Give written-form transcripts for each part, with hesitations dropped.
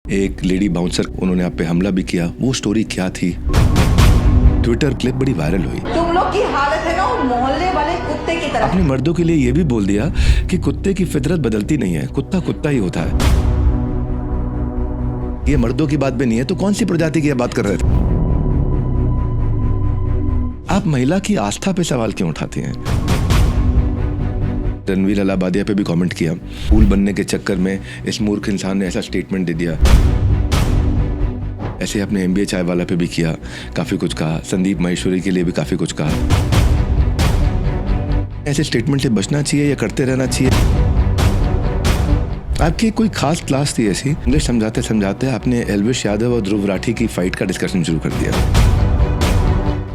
एक lady bouncer, उन्होंने आप पे हमला भी किया। वो स्टोरी क्या थी? ट्विटर क्लिप बड़ी वायरल हुई। तुम लोग की हालत है ना वो मोहल्ले वाले कुत्ते की तरह। अपने मर्दों के लिए ये भी बोल दिया कि कुत्ते की फितरत बदलती नहीं है, कुत्ता कुत्ता ही होता है। ये मर्दों की बात भी नहीं है तो कौन सी प्रजाति की बात कर रहे थे? आप महिला की आस्था पे सवाल क्यों उठाते हैं? रणवीर अलाहाबादिया पे भी कमेंट किया। फूल बनने के चक्कर में इस मूर्ख इंसान ने ऐसा स्टेटमेंट दे दिया। ऐसे अपने एमबीए चाय वाला पे भी किया, काफी कुछ कहा। संदीप माहेश्वरी के लिए भी काफी कुछ कहा। ऐसे स्टेटमेंट से बचना चाहिए या करते रहना चाहिए? आपकी कोई खास क्लास थी ऐसी, इंग्लिश समझाते समझाते आपने एल्विश यादव और ध्रुव राठी की फाइट का डिस्कशन शुरू कर दिया।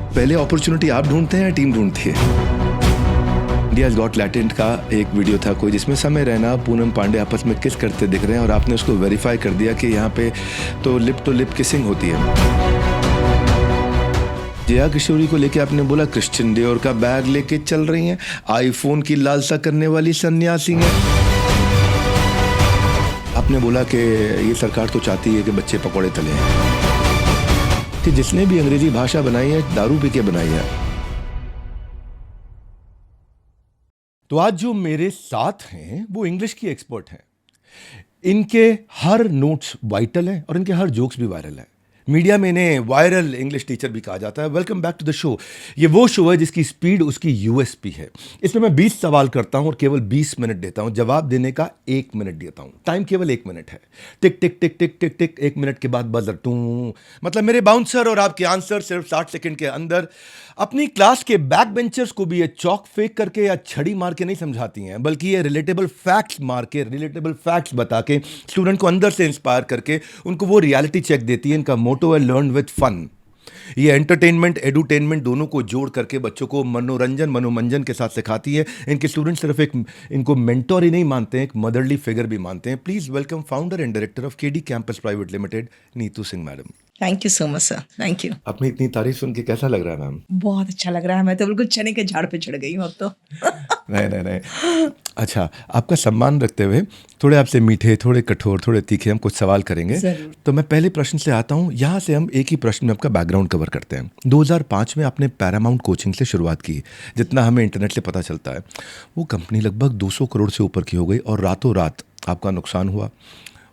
पहले अपॉर्चुनिटी आप ढूंढते हैं या टीम ढूंढती है? इंडियाज गॉट टैलेंट का एक वीडियो था कोई, जिसमें समय रैना पूनम पांडे आपस में किस करते दिख रहे हैं और आपने उसको वेरीफाई कर दिया कि यहाँ पे तो लिप किसिंग होती है। जया किशोरी को लेके आपने बोला क्रिश्चियन डियोर का बैग लेके चल रही हैं, आईफोन की लालसा करने वाली सन्यासी हैं। आपने बोला कि ये सरकार तो चाहती है कि बच्चे पकौड़े तले हैं, कि जिसने भी अंग्रेजी भाषा बनाई है दारू पी के बनाई है। तो आज जो मेरे साथ हैं वो इंग्लिश की एक्सपर्ट हैं। इनके हर नोट्स वाइटल हैं और इनके हर जोक्स भी वायरल हैं। मीडिया में इन्हें वायरल इंग्लिश टीचर भी कहा जाता है। Welcome back to the show. ये वो शो है जिसकी स्पीड उसकी यूएसपी है। इसमें मैं 20 सवाल करता हूं और केवल 20 मिनट देता हूं। जवाब देने का 1 मिनट देता हूं। टाइम केवल 1 मिनट है। टिक टिक टिक टिक टिक टिक 1 मिनट के बाद बजर टू, मतलब मेरे बाउंसर और आपके आंसर सिर्फ 60 सेकंड के अंदर। अपनी क्लास के बैक बेंचर्स को भी ये चौक फेंक करके या छड़ी मार के नहीं समझाती हैं, बल्कि ये रिलेटेबल फैक्ट्स मार के, रिलेटेबल फैक्ट्स बता के स्टूडेंट को अंदर से इंस्पायर करके उनको वो रियलिटी चेक देती है। इनका मोटो है लर्न विद फन। ये एंटरटेनमेंट एडुटेनमेंट दोनों को जोड़ करके बच्चों को मनोरंजन के साथ सिखाती है। इनके स्टूडेंट सिर्फ एक इनको मेंटोर ही नहीं मानते हैं, एक मदरली फिगर भी मानते हैं। Please welcome founder and director of KD campus private limited, Neetu Singh madam. Thank you so much sir, thank you. अपनी इतनी तारीफ सुन के कैसा लग रहा है मैम? बहुत अच्छा लग रहा है। मैं तो बिल्कुल चने के झाड़ पे चढ़ गई हूँ अब तो। नहीं। अच्छा, आपका सम्मान रखते हुए थोड़े आपसे मीठे, थोड़े कठोर, थोड़े तीखे हम कुछ सवाल करेंगे। तो मैं पहले प्रश्न से आता हूँ। यहाँ से हम एक ही प्रश्न में आपका बैकग्राउंड कवर करते हैं। 2005 में आपने पैरामाउंट कोचिंग से शुरुआत की। जितना हमें इंटरनेट से पता चलता है वो कंपनी लगभग 200 करोड़ से ऊपर की हो गई और रातों रात आपका नुकसान हुआ,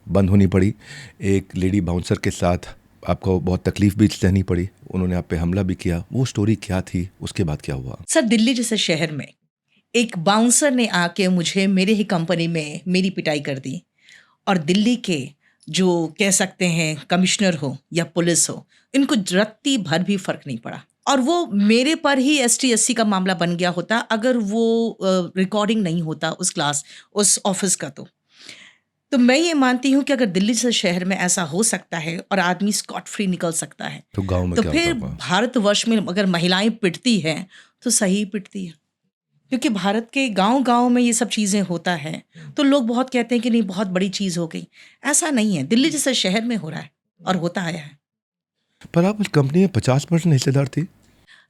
बंद होनी पड़ी। एक लेडी बाउंसर के साथ आपको बहुत तकलीफ भी सहनी पड़ी, उन्होंने आप पे हमला भी किया। वो स्टोरी क्या थी, उसके बाद क्या हुआ? सर, दिल्ली जैसे शहर में एक बाउंसर ने आके मुझे मेरे ही कंपनी में मेरी पिटाई कर दी। और दिल्ली के जो कह सकते हैं कमिश्नर हो या पुलिस हो, इनको रत्ती भर भी फर्क नहीं पड़ा। और वो मेरे पर ही ST/SC का मामला बन गया होता अगर वो रिकॉर्डिंग नहीं होता उस ऑफिस का। तो मैं ये मानती हूँ कि अगर दिल्ली जैसे शहर में ऐसा हो सकता है और आदमी स्कॉट फ्री निकल सकता है, तो गांव में तो क्या फिर होता होगा? भारतवर्ष में अगर महिलाएं पिटती हैं तो सही पिटती है। क्योंकि भारत के गांव-गांव में ये सब चीज़ें होता है तो लोग बहुत कहते हैं कि नहीं बहुत बड़ी चीज़ हो गई। ऐसा नहीं है, दिल्ली जैसे शहर में हो रहा है और होता आया है। पर आप उस कंपनी में 50% हिस्सेदार थी?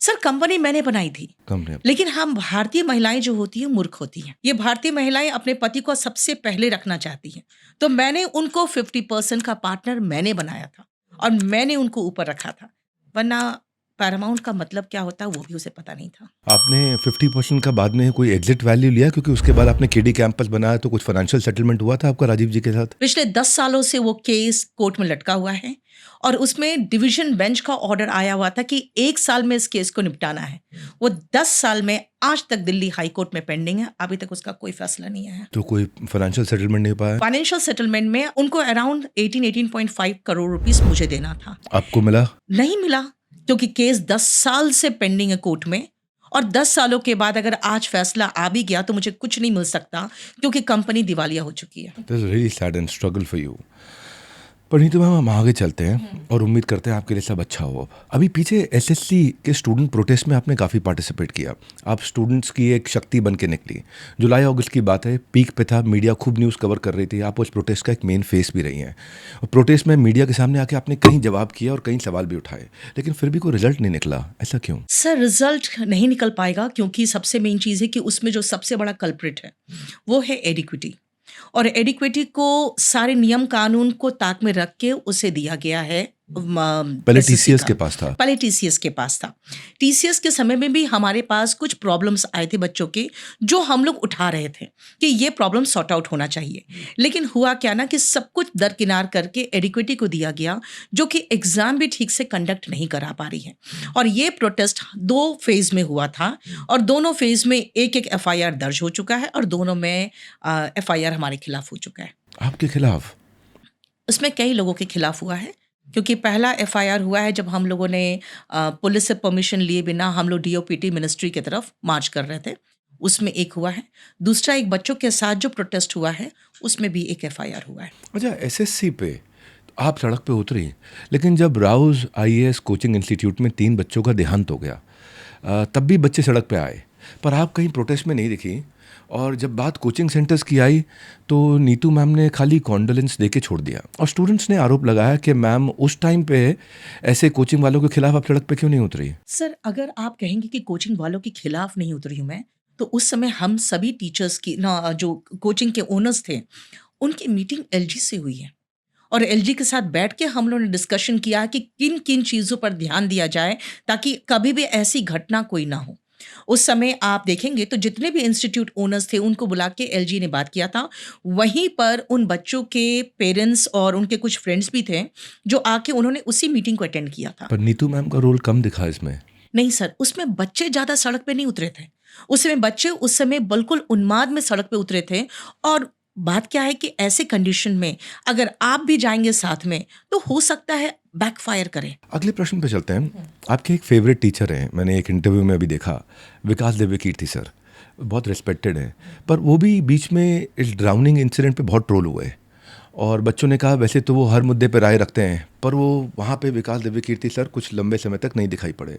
सर, कंपनी मैंने बनाई थी, कंपनी लेकिन हम भारतीय महिलाएं जो होती हैं मूर्ख होती हैं। ये भारतीय महिलाएं अपने पति को सबसे पहले रखना चाहती हैं। तो मैंने उनको 50% का पार्टनर मैंने बनाया था और मैंने उनको ऊपर रखा था। वरना पैरामाउंट का मतलब क्या होता है वो भी उसे पता नहीं था। आपने 50% का बाद में कोई एग्जिट वैल्यू लिया? क्योंकि उसके बाद आपने केडी कैंपस बनाया तो कुछ फाइनेंशियल सेटलमेंट हुआ था आपका राजीव जी के साथ? पिछले 10 सालों से वो केस कोर्ट में लटका हुआ है और उसमें डिवीजन बेंच का ऑर्डर आया हुआ था कि 1 साल में इस केस को निपटाना है। वो 10 साल में आज तक दिल्ली हाई कोर्ट में पेंडिंग है। अभी तक उसका कोई फैसला नहीं आया। तो कोई फाइनेंशियल सेटलमेंट नहीं पाया? फाइनेंशियल सेटलमेंट में उनको अराउंड 18.5 करोड़ रुपीस मुझे देना था। आपको मिला? नहीं मिला, क्योंकि केस 10 साल से पेंडिंग है कोर्ट में। और 10 सालों के बाद अगर आज फैसला आ भी गया तो मुझे कुछ नहीं मिल सकता, क्योंकि कंपनी दिवालिया हो चुकी है। This is really sad and struggle for you. पर नहीं तो मैम, हम आगे चलते हैं और उम्मीद करते हैं आपके लिए सब अच्छा हो। अभी पीछे SSC के स्टूडेंट प्रोटेस्ट में आपने काफ़ी पार्टिसिपेट किया। आप स्टूडेंट्स की एक शक्ति बन के निकली। जुलाई अगस्त की बात है, पीक पे था, मीडिया खूब न्यूज़ कवर कर रही थी। आप उस प्रोटेस्ट का एक मेन फेस भी रही हैं और प्रोटेस्ट में मीडिया के सामने आके आपने कई जवाब किया और कई सवाल भी उठाए, लेकिन फिर भी कोई रिजल्ट नहीं निकला। ऐसा क्यों? सर, रिजल्ट नहीं निकल पाएगा क्योंकि सबसे मेन चीज़ है कि उसमें जो सबसे बड़ा कल्प्रिट है वो है एडिक्विटी। और एडिक्विटी को सारे नियम कानून को ताक में रख के उसे दिया गया है पहले एसएससी टीसीएस का। के पास था। पहले टीसीएस के पास था। टीसीएस के समय में भी हमारे पास कुछ प्रॉब्लम्स आए थे बच्चों के, जो हम लोग उठा रहे थे कि ये प्रॉब्लम सॉर्ट आउट होना चाहिए। लेकिन हुआ क्या ना कि सब कुछ दरकिनार करके एडिक्विटी को दिया गया, जो कि एग्जाम भी ठीक से कंडक्ट नहीं करा पा रही है। और ये प्रोटेस्ट 2 फेज में हुआ था और दोनों फेज में एक-एक एफआईआर दर्ज हो चुका है और दोनों में एफआईआर हमारे खिलाफ हो चुका है। आपके खिलाफ? उसमें कई लोगों के खिलाफ हुआ है, क्योंकि पहला एफआईआर हुआ है जब हम लोगों ने पुलिस से परमिशन लिए बिना हम लोग डीओपीटी मिनिस्ट्री की तरफ मार्च कर रहे थे, उसमें एक हुआ है। दूसरा एक बच्चों के साथ जो प्रोटेस्ट हुआ है, उसमें भी एक एफआईआर हुआ है। अच्छा, एसएससी पे तो आप सड़क पे उतरी, लेकिन जब राउज आईएएस कोचिंग इंस्टीट्यूट में 3 बच्चों का देहांत हो गया, तब भी बच्चे सड़क पे आए, पर आप कहीं प्रोटेस्ट में नहीं दिखी। और जब बात कोचिंग सेंटर्स की आई तो नीतू मैम ने खाली कॉन्डोलेंस दे के छोड़ दिया, और स्टूडेंट्स ने आरोप लगाया कि मैम उस टाइम पे ऐसे कोचिंग वालों के खिलाफ आप सड़क पे क्यों नहीं उतरी? सर, अगर आप कहेंगे कि कोचिंग वालों के खिलाफ नहीं उतरी हूँ मैं, तो उस समय हम सभी टीचर्स की ना, जो कोचिंग के ओनर्स थे, उनकी मीटिंग एलजी से हुई है। और एलजी के साथ बैठ के हम लोगों ने डिस्कशन किया कि किन-किन चीज़ों पर ध्यान दिया जाए, ताकि कभी भी ऐसी घटना कोई ना हो। उस समय आप देखेंगे तो जितने भी इंस्टीट्यूट ओनर्स थे, उनको बुला के एलजी ने बात किया था। वहीं पर उन बच्चों के पेरेंट्स और उनके कुछ फ्रेंड्स भी थे, जो आके उन्होंने उसी मीटिंग को अटेंड किया था। पर नीतू मैम का रोल कम दिखा इसमें। नहीं सर, उसमें बच्चे ज़्यादा सड़क पे नहीं उतरे थे। उस समय बच्चे उस समय बिल्कुल उन्माद में सड़क पे उतरे थे। और बात क्या है कि ऐसे कंडीशन में अगर आप भी जाएँगे साथ में, तो हो सकता है बैकफायर करे। अगले प्रश्न पे चलते हैं। आपके एक फेवरेट टीचर हैं, मैंने एक इंटरव्यू में अभी देखा, विकास दिव्य कीर्ति सर, बहुत रिस्पेक्टेड हैं, पर वो भी बीच में इस ड्राउनिंग इंसिडेंट पे बहुत ट्रोल हुए, और बच्चों ने कहा वैसे तो वो हर मुद्दे पे राय रखते हैं, पर वो वहाँ पे विकास दिव्य कीर्ति सर कुछ लंबे समय तक नहीं दिखाई पड़े।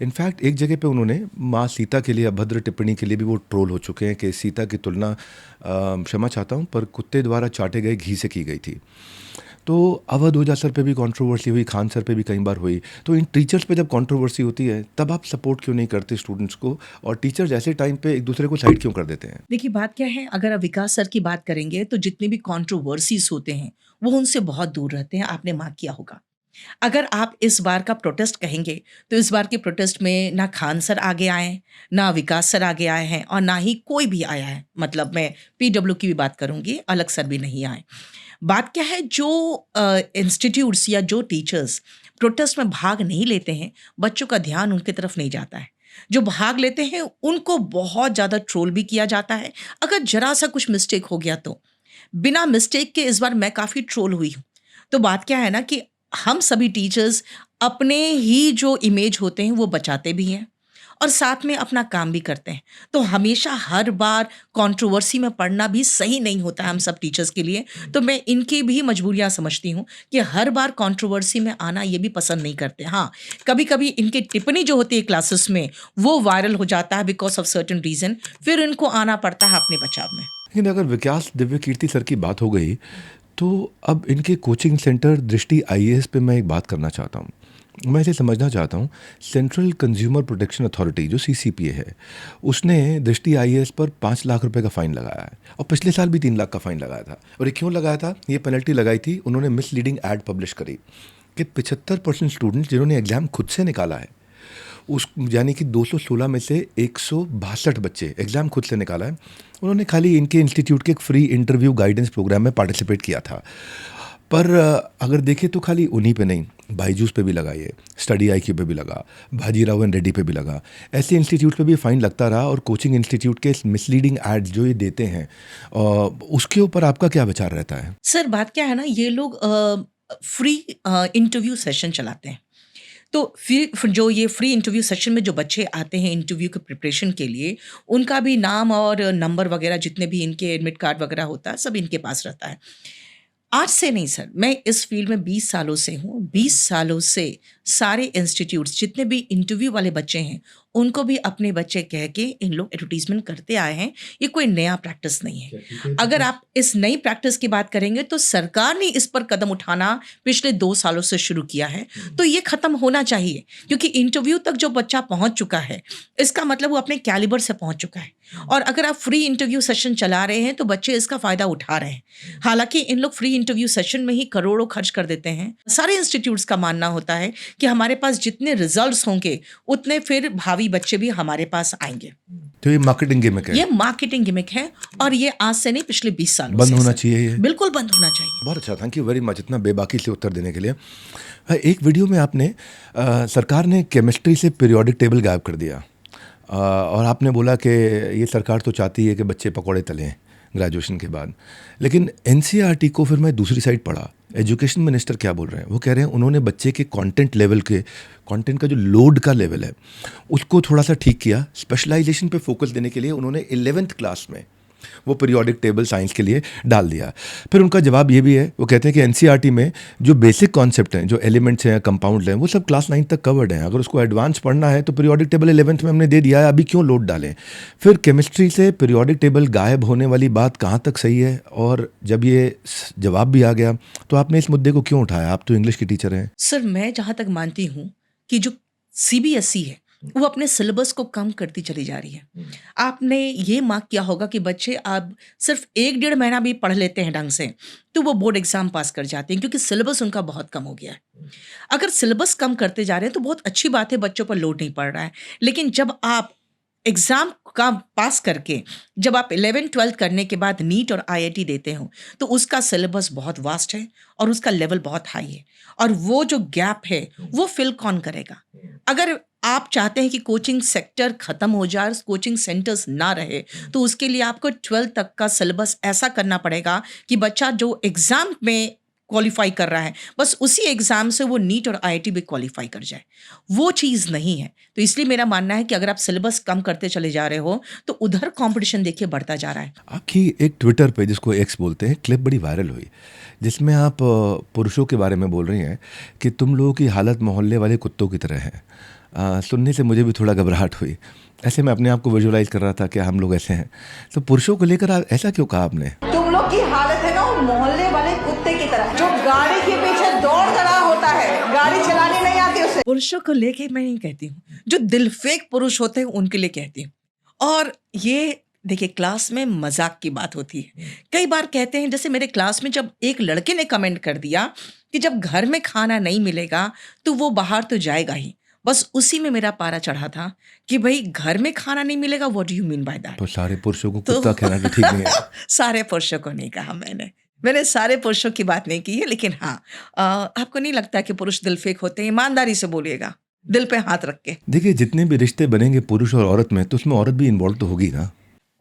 इनफैक्ट एक जगह पे उन्होंने माँ सीता के लिए अभद्र टिप्पणी के लिए भी वो ट्रोल हो चुके हैं कि सीता की तुलना, क्षमा चाहता हूँ, पर कुत्ते द्वारा चाटे गए घी से की गई थी। तो अवध ओझा सर पे भी कंट्रोवर्सी हुई, खान सर पे भी कई बार हुई। तो इन टीचर्स पे जब कंट्रोवर्सी होती है, तब आप सपोर्ट क्यों नहीं करते स्टूडेंट्स को, और टीचर्स ऐसे टाइम पे एक दूसरे को साइड क्यों कर देते हैं? देखिए बात क्या है, अगर आप विकास सर की बात करेंगे तो जितने भी कंट्रोवर्सीज होते हैं, वो उनसे बहुत दूर रहते हैं, आपने मार्क किया होगा। अगर आप इस बार का प्रोटेस्ट कहेंगे, तो इस बार के प्रोटेस्ट में ना खान सर आगे आए हैं, ना विकास सर आगे आए हैं, और ना ही कोई भी आया है। मतलब मैं पीडब्ल्यू की भी बात करूँगी, अलग सर भी नहीं आए। बात क्या है, जो इंस्टीट्यूट्स या जो टीचर्स प्रोटेस्ट में भाग नहीं लेते हैं, बच्चों का ध्यान उनकी तरफ नहीं जाता है। जो भाग लेते हैं, उनको बहुत ज़्यादा ट्रोल भी किया जाता है। अगर ज़रा-सा कुछ मिस्टेक हो गया तो। बिना मिस्टेक के इस बार मैं काफ़ी ट्रोल हुई हूँ। तो बात क्या है ना कि हम सभी टीचर्स अपने ही जो इमेज होते हैं, वो बचाते भी हैं और साथ में अपना काम भी करते हैं। तो हमेशा हर बार कंट्रोवर्सी में पड़ना भी सही नहीं होता है हम सब टीचर्स के लिए। तो मैं इनकी भी मजबूरियाँ समझती हूँ कि हर बार कंट्रोवर्सी में आना ये भी पसंद नहीं करते। हाँ, कभी-कभी इनकी टिप्पणी जो होती है क्लासेस में, वो वायरल हो जाता है बिकॉज़ ऑफ सर्टेन रीज़न, फिर इनको आना पड़ता है अपने बचाव में। लेकिन अगर विकास दिव्य कीर्ति सर की बात हो गई, तो अब इनके कोचिंग सेंटर दृष्टि आईएएस पे मैं एक बात करना चाहता हूँ। मैं इसे समझना चाहता हूँ। सेंट्रल कंज्यूमर प्रोटेक्शन अथॉरिटी जो सीसीपीए है, उसने दृष्टि आईएएस पर 5 लाख रुपए का फ़ाइन लगाया है, और पिछले साल भी 3 लाख का फ़ाइन लगाया था। और ये क्यों लगाया था? ये पेनल्टी लगाई थी, उन्होंने मिसलीडिंग एड पब्लिश करी कि 75% स्टूडेंट्स जिन्होंने एग्ज़ाम खुद से निकाला है, उस यानी कि 216 में से 162 बच्चे एग्ज़ाम खुद से निकाला है, उन्होंने खाली इनके इंस्टीट्यूट के एक फ्री इंटरव्यू गाइडेंस प्रोग्राम में पार्टिसिपेट किया था। पर अगर देखें तो खाली उन्हीं पे नहीं, बायजूस पे भी लगा, ये स्टडी आईक्यू पे भी लगा, भाजीराव एंड रेड्डी पे भी लगा। ऐसे इंस्टीट्यूट पे भी फ़ाइन लगता रहा, और कोचिंग इंस्टीट्यूट के मिसलीडिंग एड्स जो ये देते हैं, उसके ऊपर आपका क्या विचार रहता है? सर बात क्या है ना, ये लोग फ्री इंटरव्यू सेशन चलाते हैं। तो फिर जो ये फ्री इंटरव्यू सेशन में जो बच्चे आते हैं इंटरव्यू के प्रिपरेशन के लिए, उनका भी नाम और नंबर वगैरह जितने भी इनके एडमिट कार्ड वगैरह होता है, सब इनके पास रहता है। आज से नहीं सर, मैं इस फील्ड में 20 सालों से हूँ। 20 सालों से सारे इंस्टीट्यूट्स जितने भी इंटरव्यू वाले बच्चे हैं, उनको भी अपने बच्चे कह के इन लोग एडवर्टीजमेंट करते आए हैं। ये कोई नया प्रैक्टिस नहीं है। अगर आप इस नई प्रैक्टिस की बात करेंगे तो सरकार ने इस पर कदम उठाना पिछले 2 सालों से शुरू किया है। तो ये खत्म होना चाहिए, क्योंकि इंटरव्यू तक जो बच्चा पहुंच चुका है, इसका मतलब वो अपने कैलिबर से पहुंच चुका है। और अगर आप फ्री इंटरव्यू सेशन चला रहे हैं तो बच्चे इसका फायदा उठा रहे हैं। हालांकि इन लोग फ्री इंटरव्यू सेशन में ही करोड़ों खर्च कर देते हैं। सारे इंस्टीट्यूट्स का मानना होता है कि हमारे पास जितने रिजल्ट्स होंगे उतने फिर भावी बच्चे भी हमारे पास आएंगे। तो ये मार्केटिंग गिमिक है, ये मार्केटिंग गिमिक है, और ये आज से नहीं, पिछले 20 सालों बंद से होना सर। चाहिए ये। बिल्कुल बंद होना चाहिए। बहुत अच्छा, थैंक यू वेरी मच इतना बेबाकी से उत्तर देने के लिए। एक वीडियो में आपने सरकार ने केमिस्ट्री से पीरियोडिक टेबल गायब कर दिया, और आपने बोला कि ये सरकार तो चाहती है कि बच्चे पकौड़े तलें ग्रेजुएशन के बाद। लेकिन एनसीईआरटी को फिर मैं दूसरी साइड पढ़ा, एजुकेशन मिनिस्टर क्या बोल रहे हैं, वो कह रहे हैं उन्होंने बच्चे के कंटेंट लेवल के, कंटेंट का जो लोड का लेवल है उसको थोड़ा सा ठीक किया। स्पेशलाइजेशन पे फोकस देने के लिए उन्होंने 11th क्लास में वो पीरियोडिक टेबल साइंस के लिए डाल दिया। फिर उनका जवाब ये भी है, वो कहते हैं कि एनसीईआरटी में जो बेसिक कॉन्सेप्ट हैं, जो एलिमेंट्स हैं, कंपाउंड्स हैं, वो सब क्लास 9 तक कवर्ड हैं। अगर उसको एडवांस पढ़ना है तो पीरियोडिक टेबल 11th में हमने दे दिया है, अभी क्यों लोड डालें। फिर केमिस्ट्री से पीरियोडिक टेबल गायब होने वाली बात कहाँ तक सही है, और जब ये जवाब भी आ गया तो आपने इस मुद्दे को क्यों उठाया? आप तो इंग्लिश की टीचर हैं। सर, मैं जहाँ तक मानती हूँ कि जो सीबीएसई है वो अपने सिलेबस को कम करती चली जा रही है। आपने ये मार्क किया होगा कि बच्चे अब सिर्फ 1-1.5 महीना भी पढ़ लेते हैं ढंग से तो वो बोर्ड एग्जाम पास कर जाते हैं, क्योंकि सिलेबस उनका बहुत कम हो गया है। अगर सिलेबस कम करते जा रहे हैं तो बहुत अच्छी बात है, बच्चों पर लोड नहीं पड़ रहा है। लेकिन जब आप एग्जाम का पास करके जब आप 11th-12th करने के बाद नीट और आईआईटी देते हो तो उसका सिलेबस बहुत वास्ट है और उसका लेवल बहुत हाई है, और वो जो गैप है वो फिल कौन करेगा? अगर आप चाहते हैं कि कोचिंग सेक्टर खत्म हो जाए, कोचिंग सेंटर्स ना रहे, तो उसके लिए आपको 12th तक का सिलेबस ऐसा करना पड़ेगा कि बच्चा जो एग्जाम में क्वालिफाई कर रहा है बस उसी एग्जाम से वो नीट और आईआईटी भी क्वालिफाई कर जाए। वो चीज़ नहीं है। तो इसलिए मेरा मानना है कि अगर आप सिलेबस कम करते चले जा रहे हो तो उधर कंपटीशन देखिए बढ़ता जा रहा है। आपकी एक ट्विटर पे, जिसको एक्स बोलते हैं, क्लिप बड़ी वायरल हुई, जिसमें आप पुरुषों के बारे में बोल रही हैं कि तुम लोगों की हालत मोहल्ले वाले कुत्तों की तरह है। सुनने से मुझे भी थोड़ा घबराहट हुई। ऐसे मैं अपने आप को विजुअलाइज कर रहा था कि हम लोग ऐसे हैं। तो पुरुषों को लेकर आप ऐसा क्यों कहा आपने? तुम लोग की हालत है ना वो मोहल्ले वाले कुत्ते की तरह, जो गाड़ी के पीछे दौड़ रहा होता है, गाड़ी चलानी नहीं आती उसे। पुरुषों को लेके मैं नहीं कहती हूँ, जो दिलफेक पुरुष होते हैं उनके लिए कहती हूँ। और ये देखिए, क्लास में मजाक की बात होती है। कई बार कहते हैं, जैसे मेरे क्लास में जब एक लड़के ने कमेंट कर दिया कि जब घर में खाना नहीं मिलेगा तो वो बाहर तो जाएगा ही, बस उसी में मेरा पारा चढ़ा था कि भाई घर में खाना नहीं मिलेगा, what do you mean by that? तो सारे पुरुषों को कुत्ता कहना तो ठीक नहीं है। सारे पुरुषों को नहीं कहा मैंने सारे पुरुषों की बात नहीं की है। लेकिन हाँ, आपको नहीं लगता कि पुरुष दिल फेक होते हैं? ईमानदारी से बोलिएगा, दिल पे हाथ रख के। देखिए, जितने भी रिश्ते बनेंगे पुरुष और औरत में, तो उसमें औरत भी इन्वॉल्व तो होगी ना।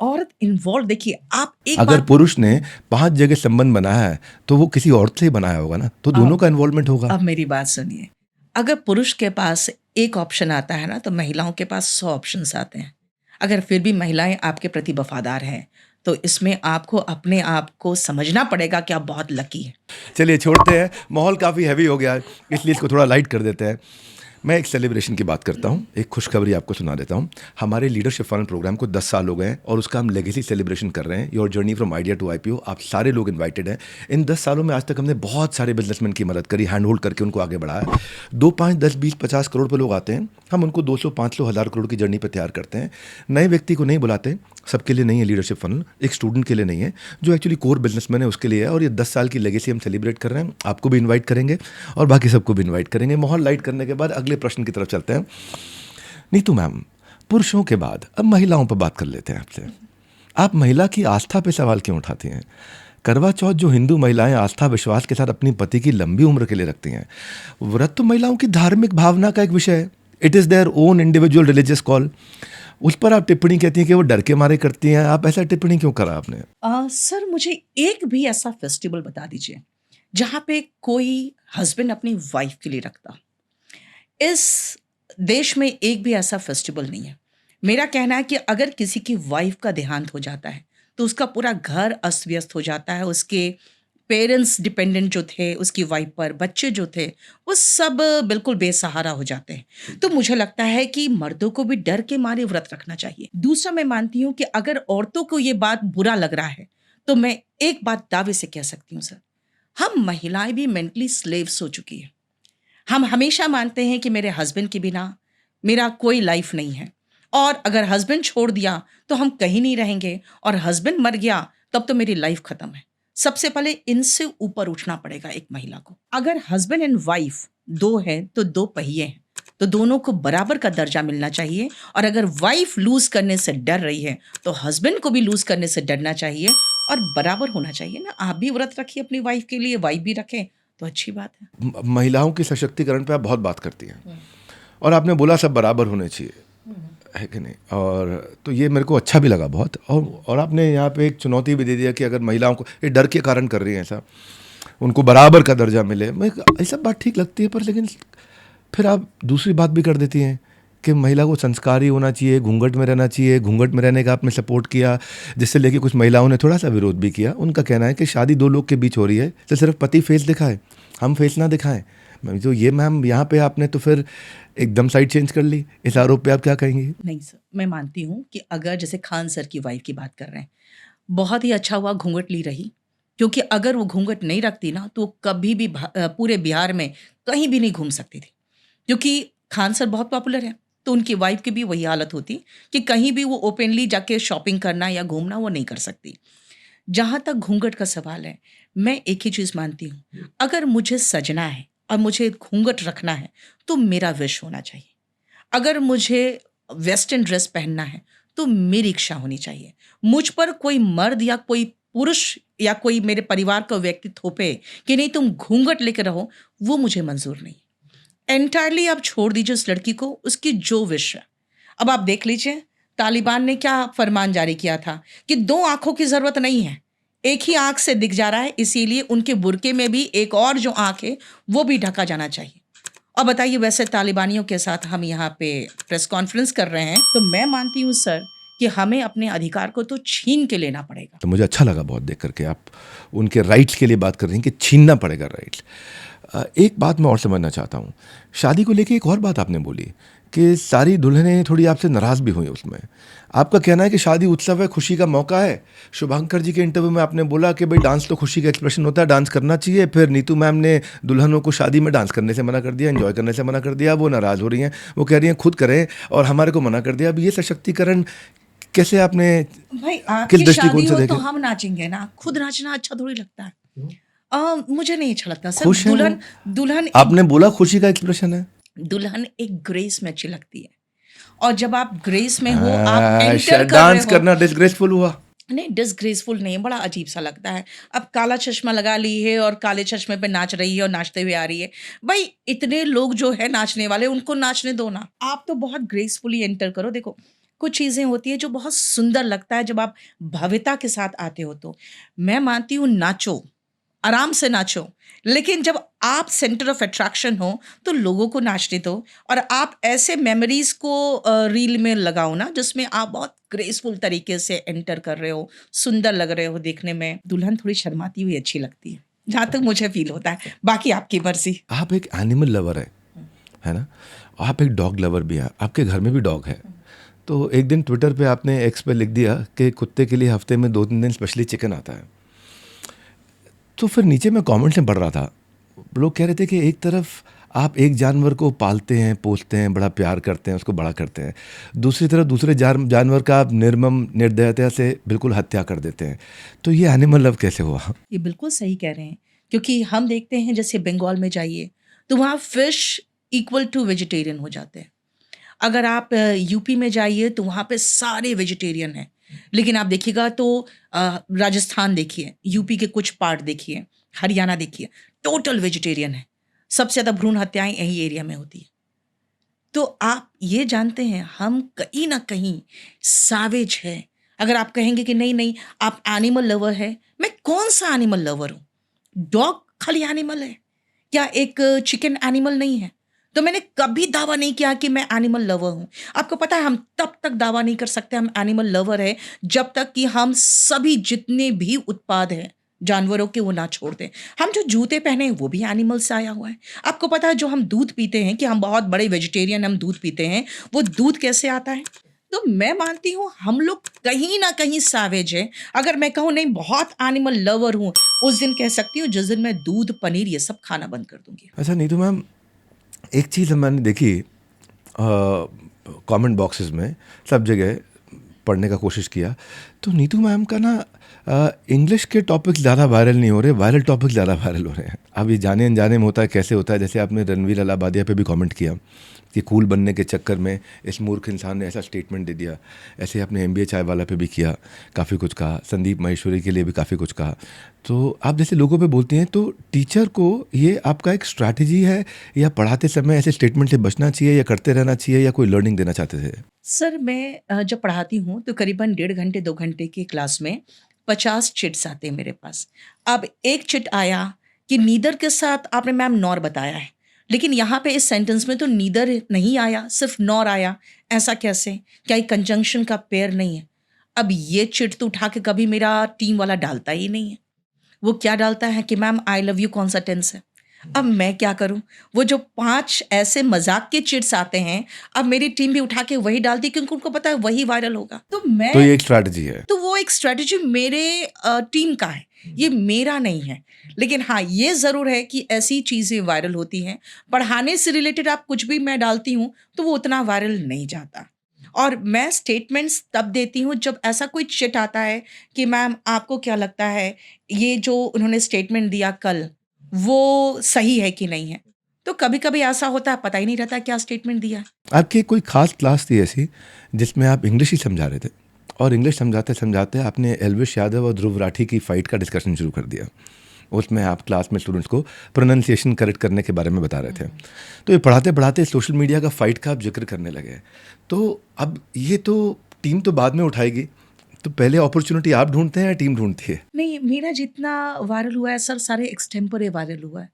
औरत इन्वॉल्व, देखिए आप एक अगर बात, पुरुष ने 5 जगह संबंध बनाया है तो वो किसी औरत से ही बनाया होगा ना, तो दोनों का इन्वॉल्वमेंट होगा। अब मेरी बात सुनिए, अगर पुरुष के पास एक ऑप्शन आता है ना तो महिलाओं के पास 100 ऑप्शंस आते हैं। अगर फिर भी महिलाएं आपके प्रति वफादार हैं तो इसमें आपको अपने आप को समझना पड़ेगा कि आप बहुत लकी हैं। चलिए छोड़ते हैं, माहौल काफ़ी हैवी हो गया है, इसलिए इसको थोड़ा लाइट कर देते हैं। मैं एक सेलिब्रेशन की बात करता हूँ, एक खुशखबरी आपको सुना देता हूँ। हमारे लीडरशिप फनल प्रोग्राम को 10 साल हो गए हैं और उसका हम लेगेसी सेलिब्रेशन कर रहे हैं। Your journey from idea to IPO, आप सारे लोग इनवाइटेड हैं। इन 10 सालों में आज तक हमने बहुत सारे बिजनेसमैन की मदद करी, हैंड होल्ड करके उनको आगे बढ़ाया। 2, 5, 10, 20, 50 करोड़ पे लोग आते हैं, हम उनको 200, 500, 1000 करोड़ की जर्नी पर तैयार करते हैं। नए व्यक्ति को नहीं बुलाते, सबके लिए नहीं है लीडरशिप फनल, एक स्टूडेंट के लिए नहीं है, जो एक्चुअली कोर बिजनेसमैन है उसके लिए है। और ये 10 साल की लेगेसी हम सेलिब्रेट कर रहे हैं। आपको भी इन्वाइट करेंगे और बाकी सबको भी इन्वाइट करेंगे। माहौल लाइट करने के बाद अगले प्रश्न की तरफ चलते हैं। नीतू मैम, पुरुषों के बाद अब महिलाओं पर बात कर लेते हैं आपसे। आप महिला की आस्था पे सवाल क्यों उठाती हैं? करवा चौथ जो हिंदू महिलाएं आस्था विश्वास के साथ अपनी पति की लंबी उम्र के लिए रखती हैं, व्रत तो महिलाओं की धार्मिक भावना का एक विषय है। It is their own individual religious call. उस पर आप टिप्पणी कहती हैं कि वो डर के मारे करती हैं। आप ऐसा टिप्पणी क्यों करा आपने? सर, मुझे एक भी ऐसा फेस्टिवल बता दीजिए जहाँ पे कोई हस्बैंड अपनी वाइफ के लिए रखता। इस देश में एक भी ऐसा फेस्टिवल नहीं है। मेरा कहना है कि अगर किसी की वाइफ का देहांत हो जाता है तो उसका पूरा घर अस्त व्यस्त हो जाता है, उसके पेरेंट्स डिपेंडेंट जो थे उसकी वाइफ पर, बच्चे जो थे वो सब बिल्कुल बेसहारा हो जाते हैं। तो मुझे लगता है कि मर्दों को भी डर के मारे व्रत रखना चाहिए। दूसरा, मैं मानती हूँ कि अगर औरतों को ये बात बुरा लग रहा है तो मैं एक बात दावे से कह सकती हूँ सर, हम महिलाएं भी मेंटली स्लेव्स हो चुकी है। हम हमेशा मानते हैं कि मेरे हस्बैंड के बिना मेरा कोई लाइफ नहीं है, और अगर हस्बैंड छोड़ दिया तो हम कहीं नहीं रहेंगे, और हस्बैंड मर गया तब तो मेरी लाइफ खत्म है। सबसे पहले इनसे ऊपर उठना पड़ेगा एक महिला को। अगर हस्बैंड एंड वाइफ दो हैं तो दो पहिए हैं, तो दोनों को बराबर का दर्जा मिलना चाहिए। और अगर वाइफ लूज करने से डर रही है तो हस्बैंड को भी लूज करने से डरना चाहिए, और बराबर होना चाहिए ना। आप भी व्रत रखिए अपनी वाइफ के लिए, वाइफ भी रखें, तो अच्छी बात है। महिलाओं के सशक्तिकरण पे आप बहुत बात करती हैं, और आपने बोला सब बराबर होने चाहिए, है कि नहीं? और तो ये मेरे को अच्छा भी लगा बहुत। और आपने यहाँ पे एक चुनौती भी दे दिया कि अगर महिलाओं को ये डर के कारण कर रही हैं ऐसा, उनको बराबर का दर्जा मिले। मैं ये सब बात ठीक लगती है, पर लेकिन फिर आप दूसरी बात भी कर देती हैं कि महिला को संस्कारी होना चाहिए, घूंघट में रहना चाहिए। घूंघट में रहने का आपने सपोर्ट किया, जिससे लेके कुछ महिलाओं ने थोड़ा सा विरोध भी किया। उनका कहना है कि शादी दो लोग के बीच हो रही है तो सिर्फ पति फेस दिखाए, हम फेस ना दिखाएं। तो ये मैम यहाँ पे आपने तो फिर एकदम साइड चेंज कर ली। इस आरोप पे आप क्या कहेंगी? नहीं सर, मैं मानती हूँ कि अगर जैसे खान सर की वाइफ की बात कर रहे हैं, बहुत ही अच्छा हुआ घूंघट ली रही, क्योंकि अगर वो घूंघट नहीं रखती ना तो कभी भी पूरे बिहार में कहीं भी नहीं घूम सकती थी। क्योंकि खान सर बहुत पॉपुलर है, तो उनकी वाइफ की भी वही हालत होती कि कहीं भी वो ओपनली जाके शॉपिंग करना या घूमना वो नहीं कर सकती। जहाँ तक घूंघट का सवाल है, मैं एक ही चीज़ मानती हूँ, अगर मुझे सजना है और मुझे घूंघट रखना है तो मेरा विश होना चाहिए। अगर मुझे वेस्टर्न ड्रेस पहनना है तो मेरी इच्छा होनी चाहिए। मुझ पर कोई मर्द या कोई पुरुष या कोई मेरे परिवार का व्यक्ति थोपे कि नहीं तुम घूंघट लेकर रहो, वो मुझे मंजूर नहीं। एंटायरली आप छोड़ दीजिए उस लड़की को, उसकी जो विश है। अब आप देख लीजिए तालिबान ने क्या फरमान जारी किया था कि 2 आंखों की जरूरत नहीं है, एक ही आंख से दिख जा रहा है, इसीलिए उनके बुर्के में भी एक और जो आंख है वो भी ढका जाना चाहिए। और बताइए, वैसे तालिबानियों के साथ हम यहाँ पे प्रेस कॉन्फ्रेंस कर रहे हैं, तो मैं मानती हूँ सर कि हमें अपने अधिकार को तो छीन के लेना पड़ेगा। तो मुझे अच्छा लगा बहुत देख करके आप उनके राइट्स के लिए बात कर रही हैं कि छीनना पड़ेगा राइट्स। एक बात मैं और समझना चाहता हूँ, शादी को लेके एक और बात आपने बोली कि सारी दुल्हनें थोड़ी आपसे नाराज़ भी हुई उसमें। आपका कहना है कि शादी उत्सव है, खुशी का मौका है। शुभांकर जी के इंटरव्यू में आपने बोला कि भाई डांस तो खुशी का एक्सप्रेशन होता है, डांस करना चाहिए। फिर नीतू मैम ने दुल्हनों को शादी में डांस करने से मना कर दिया, एंजॉय करने से मना कर दिया। वो नाराज़ हो रही हैं, वो कह रही हैं खुद करें और हमारे को मना कर दिया। अब ये सशक्तिकरण कैसे आपने भाई किस आपकी दृष्टिकोण शादी से हो देखे? तो हम नाचेंगे ना, खुद नाचना अच्छा थोड़ी लगता है। मुझे नहीं अच्छा लगता सर। खुश हैं दुल्हन दुल्हन आपने बोला खुशी का एक्सप्रेशन है। दुल्हन एक ग्रेस में अच्छी लगती है, और जब आप ग्रेस में हो, आप एंटर कर रहे डांस हो। करना डिसग्रेसफुल हुआ? नहीं, डिसग्रेसफुल नहीं, बड़ा अजीब सा लगता है। अब काला चश्मा लगा ली है और काले चश्मे पे नाच रही है और नाचते हुए आ रही है। भाई इतने लोग जो है नाचने वाले, उनको नाचने दो ना। आप तो बहुत ग्रेसफुली एंटर करो। देखो, कुछ चीज़ें होती है जो बहुत सुंदर लगता है जब आप भव्यता के साथ आते हो। तो मैं मानती हूँ नाचो, आराम से नाचो, लेकिन जब आप सेंटर ऑफ अट्रैक्शन हो तो लोगों को नाचने दो, और आप ऐसे मेमोरीज को रील में लगाओ ना जिसमें आप बहुत ग्रेसफुल तरीके से एंटर कर रहे हो, सुंदर लग रहे हो देखने में। दुल्हन थोड़ी शर्माती हुई अच्छी लगती है, जहाँ तक मुझे फील होता है। बाकी आपकी मर्जी। आप एक एनिमल लवर है ना? आप एक डॉग लवर भी हैं, आपके घर में भी डॉग है। तो एक दिन ट्विटर पे आपने एक्स पे लिख दिया कि कुत्ते के लिए हफ्ते में 2-3 दिन स्पेशली चिकन आता है। तो फिर नीचे मैं कमेंट्स में पढ़ रहा था, लोग कह रहे थे कि एक तरफ आप एक जानवर को पालते हैं, पोसते हैं, बड़ा प्यार करते हैं, उसको बड़ा करते हैं, दूसरी तरफ दूसरे जानवर का आप निर्मम निर्दयता से बिल्कुल हत्या कर देते हैं। तो ये एनिमल लव कैसे हुआ? ये बिल्कुल सही कह रहे हैं, क्योंकि हम देखते हैं जैसे बंगाल में जाइए तो वहाँ फिश इक्वल टू वेजिटेरियन हो जाते हैं। अगर आप यूपी में जाइए तो वहाँ पे सारे वेजिटेरियन हैं। लेकिन आप देखिएगा तो राजस्थान देखिए, यूपी के कुछ पार्ट देखिए, हरियाणा देखिए, टोटल वेजिटेरियन है। सबसे ज़्यादा भ्रूण हत्याएं यही एरिया में होती है। तो आप ये जानते हैं हम कहीं ना कहीं सावेज है। अगर आप कहेंगे कि नहीं नहीं आप एनिमल लवर है, मैं कौन सा एनिमल लवर हूँ? डॉग खाली एनिमल है क्या? एक चिकन एनिमल नहीं है? तो मैंने कभी दावा नहीं किया कि मैं एनिमल लवर हूँ। आपको पता है हम तब तक दावा नहीं कर सकते हम एनिमल लवर है जब तक कि हम सभी जितने भी उत्पाद हैं जानवरों के वो ना छोड़ दें। हम जो जूते पहने हैं वो भी एनिमल से आया हुआ है। आपको पता है जो हम दूध पीते हैं कि हम बहुत बड़े वेजिटेरियन हम दूध पीते हैं, वो दूध कैसे आता है? तो मैं मानती हूँ हम लोग कहीं न कहीं सैवेज हैं। अगर मैं कहूँ नहीं बहुत एनिमल लवर हूँ, उस दिन कह सकती हूँ जिस दिन मैं दूध, पनीर ये सब खाना बंद कर दूँगी। अच्छा नीतू मैम, एक चीज़ मैंने देखी कमेंट बॉक्सेस में सब जगह पढ़ने का कोशिश किया, तो नीतू मैम का ना इंग्लिश के टॉपिक्स ज़्यादा वायरल नहीं हो रहे, वायरल टॉपिक्स ज़्यादा वायरल हो रहे हैं। अब ये जाने अनजाने में होता है, कैसे होता है, जैसे आपने रणवीर अलाहाबादिया पे भी कमेंट किया कि कूल बनने के चक्कर में इस मूर्ख इंसान ने ऐसा स्टेटमेंट दे दिया। ऐसे आपने MBA चाय वाला पे भी किया, काफ़ी कुछ कहा, संदीप माहेश्वरी के लिए भी काफ़ी कुछ कहा। तो आप जैसे लोगों पे बोलती हैं, तो टीचर को ये आपका एक स्ट्रैटेजी है या पढ़ाते समय ऐसे स्टेटमेंट से बचना चाहिए या करते रहना चाहिए या कोई लर्निंग देना चाहते थे? सर मैं जब पढ़ाती हूँ तो करीबन 1.5 घंटे 2 घंटे की क्लास में 50 चिट्स आते हैं मेरे पास। अब एक चिट आया कि नीदर के साथ आपने मैम नॉर बताया है, लेकिन यहाँ पे इस सेंटेंस में तो नीदर नहीं आया, सिर्फ नॉर आया। ऐसा कैसे? क्या ये कंजंक्शन का पेयर नहीं है? अब ये चिट तो उठा के कभी मेरा टीम वाला डालता ही नहीं है। वो क्या डालता है कि मैम आई लव यू कौन सा टेंस है? अब मैं क्या करूं? वो जो 5 ऐसे मजाक के चिट्स आते हैं, अब मेरी टीम भी उठा के वही डालती है क्योंकि उनको पता है वही वायरल होगा। तो ये एक स्ट्रैटेजी है। तो वो एक स्ट्रेटजी मेरे टीम का है, ये मेरा नहीं है। लेकिन हाँ, ये ज़रूर है कि ऐसी चीज़ें वायरल होती हैं। पढ़ाने से रिलेटेड आप कुछ भी मैं डालती हूँ, तो वो उतना वायरल नहीं जाता। और मैं स्टेटमेंट्स तब देती हूँ जब ऐसा कोई चिट आता है कि मैम आपको क्या लगता है, ये जो उन्होंने स्टेटमेंट दिया कल, वो सही है कि नहीं है? तो कभी-कभी ऐसा होता है, पता ही नहीं रहता क्या स्टेटमेंट दिया है। आपकी कोई खास क्लास थी ऐसी जिसमें आप इंग्लिश ही समझा रहे थे और इंग्लिश समझाते समझाते आपने एल्विश यादव और ध्रुव राठी की फ़ाइट का डिस्कशन शुरू कर दिया। उसमें आप क्लास में स्टूडेंट्स को प्रोनाउंसिएशन करेक्ट करने के बारे में बता रहे थे। तो ये पढ़ाते पढ़ाते सोशल मीडिया का फ़ाइट का आप जिक्र करने लगे। तो अब ये तो टीम तो बाद में उठाएगी, तो पहले अपॉर्चुनिटी आप ढूंढते हैं या टीम ढूंढती है? नहीं, मेरा जितना वायरल हुआ है सर, सारे एक्सटेम्पोरे वायरल हुआ है।